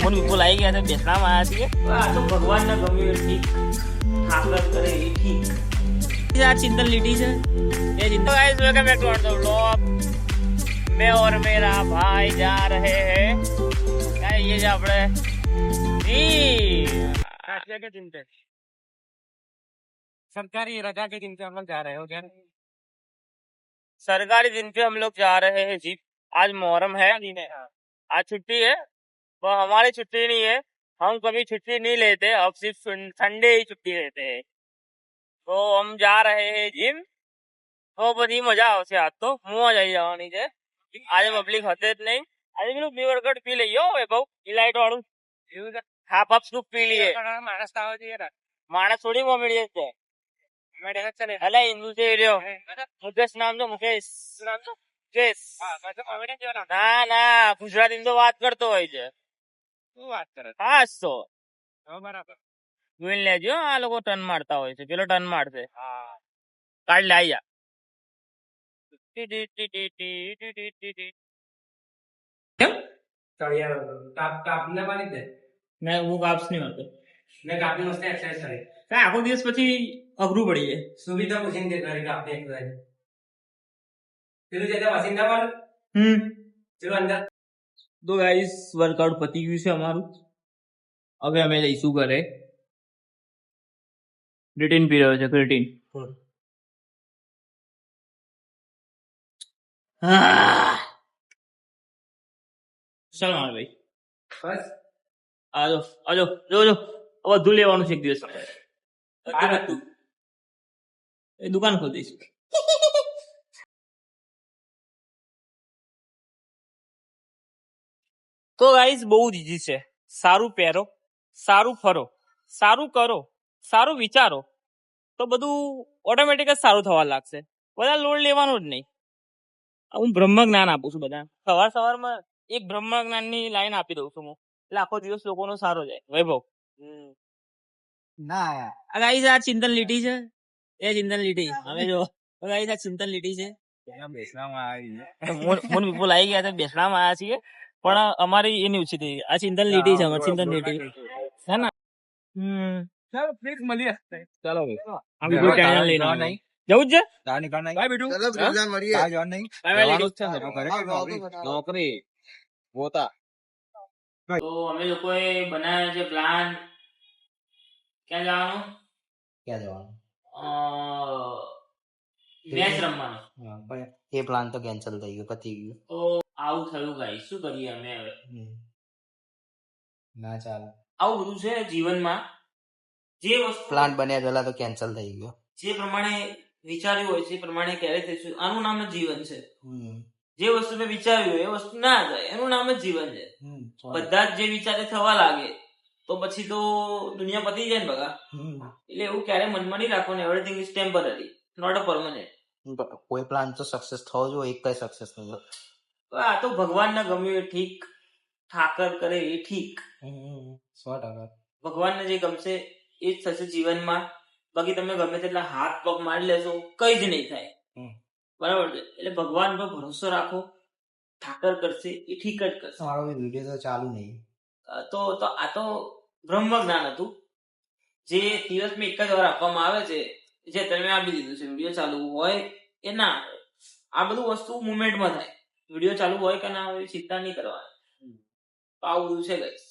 મોન વિપુલ આવી ગયા છે, બેસવામાં આવ્યા છીએ. આ તો ભગવાનને ગમ્યું એ ઠીક, ઠાકર કરે એ ઠીક. આ ચિંતન લીટી છે ये जिंदगी guys welcome back to another vlog. मैं और मेरा भाई जा रहे हैं गाइस ये जो આપણે राष्ट्रीय के दिन पे सरकारी रजा के दिन पे हम लोग जा रहे हो क्या सरकारी दिन पे हम लोग जा रहे हैं जी. आज मुहर्रम है, आज छुट्टी है पर हमारी छुट्टी नहीं है. हम कभी छुट्टी नहीं लेते, अब सिर्फ संडे ही छुट्टी लेते हैं. तो हम जा रहे हैं जिम. તો બધી મજા આવશે. આજ તો મોજ આવી જવાની છે. આજે પબ્લિક હતે જ નહીં. આજે પેલું બીવરગઢ પી લઈએ હો ભાઈ, બહુ ઇલાઇટ વાળું હાફ હાફ સ્કૂપ પી લઈએ. માણસ થોડી મોમેડિયસ છે. અલા હિન્દુ છે એ રહ્યો. મુકેશ નામ તો મુકેશ. ના ના ગુજરાતી તો વાત કરતો હોય છે. શું વાત કરે? હા તો બરાબર જોઈ લેજો. આ લોકો ટર્ન મારતા હોય છે. પેલો ટર્ન મારશે. કાઢ લે આયા. આખો દિવસ પછી અઘરું પડી જાય. સુવિધા પૂછીને તો ગાઈસ વર્કઆઉટ પતી ગયું છે અમારું. હવે અમે જઈશું ઘરે. ક્રિએટિન પી રહ્યો છે, ક્રિએટિન. ચાલ માર ભાઈ બસ આજો આજો જોજો બધું લેવાનું છે એક દિવસ. એ દુકાન ખોલી દઈશું. તો ગાઈસ બહુ જ ઈઝી છે. સારું પહેરો, સારું ફરો, સારું કરો, સારું વિચારો તો બધું ઓટોમેટિક જ સારું થવા લાગશે. બધા લોડ લેવાનું જ નહીં. હું બ્રહ્મ જ્ઞાન આપું છું બધા. સવારમાં એક બ્રહ્મ જ્ઞાન ની લાઈન આપી દઉં છું હું, એટલે આખો દિવસ લોકોનો સારો જાય. વૈભવ ના આ ગાઈસ આ ચિંતન લીટી છે. એ ચિંતન લીટી હવે જો ગાઈસ આ ચિંતન લીટી છે. મોન વિપુલ આવી ગયા છે, બેસવામાં આવ્યા છીએ. પણ અમારી એની ઓછી થઈ. આ ચિંતન લીટી છે, ચિંતન લીટી છે ને. ચાલો પ્લીઝ મળીએ. ચાલો ભાઈ કોઈ ચેનલ લઈને જવું જ છે. નોકરી પોતા તો અમે લોકોએ બનાવ્યો છે પ્લાન. ક્યાં જવાનું? મેચ રમવાનો. એ પ્લાન તો કેન્સલ થઈ ગયો, પતી ગયું. તો આવું થયું ગાઈસ, શું કરીએ અમે હવે? ના ચાલે. આવું બધું છે જીવનમાં. જે વસ્તુ પ્લાન બન્યા પેલા તો કેન્સલ થઈ ગયો. જે પ્રમાણે વિચાર્યું હોય છે એ પ્રમાણે ક્યારે થઈશું. આનું નામ જ જીવન છે. જે વસ્તુ મેં વિચાર્યું એ વસ્તુ ના થાય, એનું નામ જ જીવન છે. બધા જ જે વિચારે થવા લાગે તો પછી તો દુનિયા પતી જાય ને બગા. એટલે એવું ક્યારે મનમાં નહીં રાખવાનું. Everything is temporary, not a permanent. કોઈ પ્લાન તો સક્સેસ થવો જોઈએ, એક કઈ સક્સેસ નહીં થયો. આ તો ભગવાનને ગમ્યું એ ઠીક, ઠાકર કરે એ ઠીક. 100%. ભગવાનને જે ગમશે એ જ થશે જીવનમાં. બાકી તમે ગમે તેટલા હાથ પગ મારી લેશો, કઈ જ નહીં થાય. બરાબર છે? એટલે ભગવાન પર ભરોસો રાખો. ઠાકર કરશે એ ઠીક જ કરશે. મારો વિડીયો તો ચાલુ નહીં. તો આ તો બ્રહ્મ જ્ઞાન હતું, જે દિવસમાં એક જ વાર આપવામાં આવે છે, જે તમે આપી દીધું છે. વિડીયો ચાલુ હોય કે ના હોય, આ બધું વસ્તુ મુમેન્ટમાં થાય. વિડીયો ચાલુ હોય કે ના હોય ચિંતા નહીં કરવાની. તો આવું બધું છે ગાઈસ.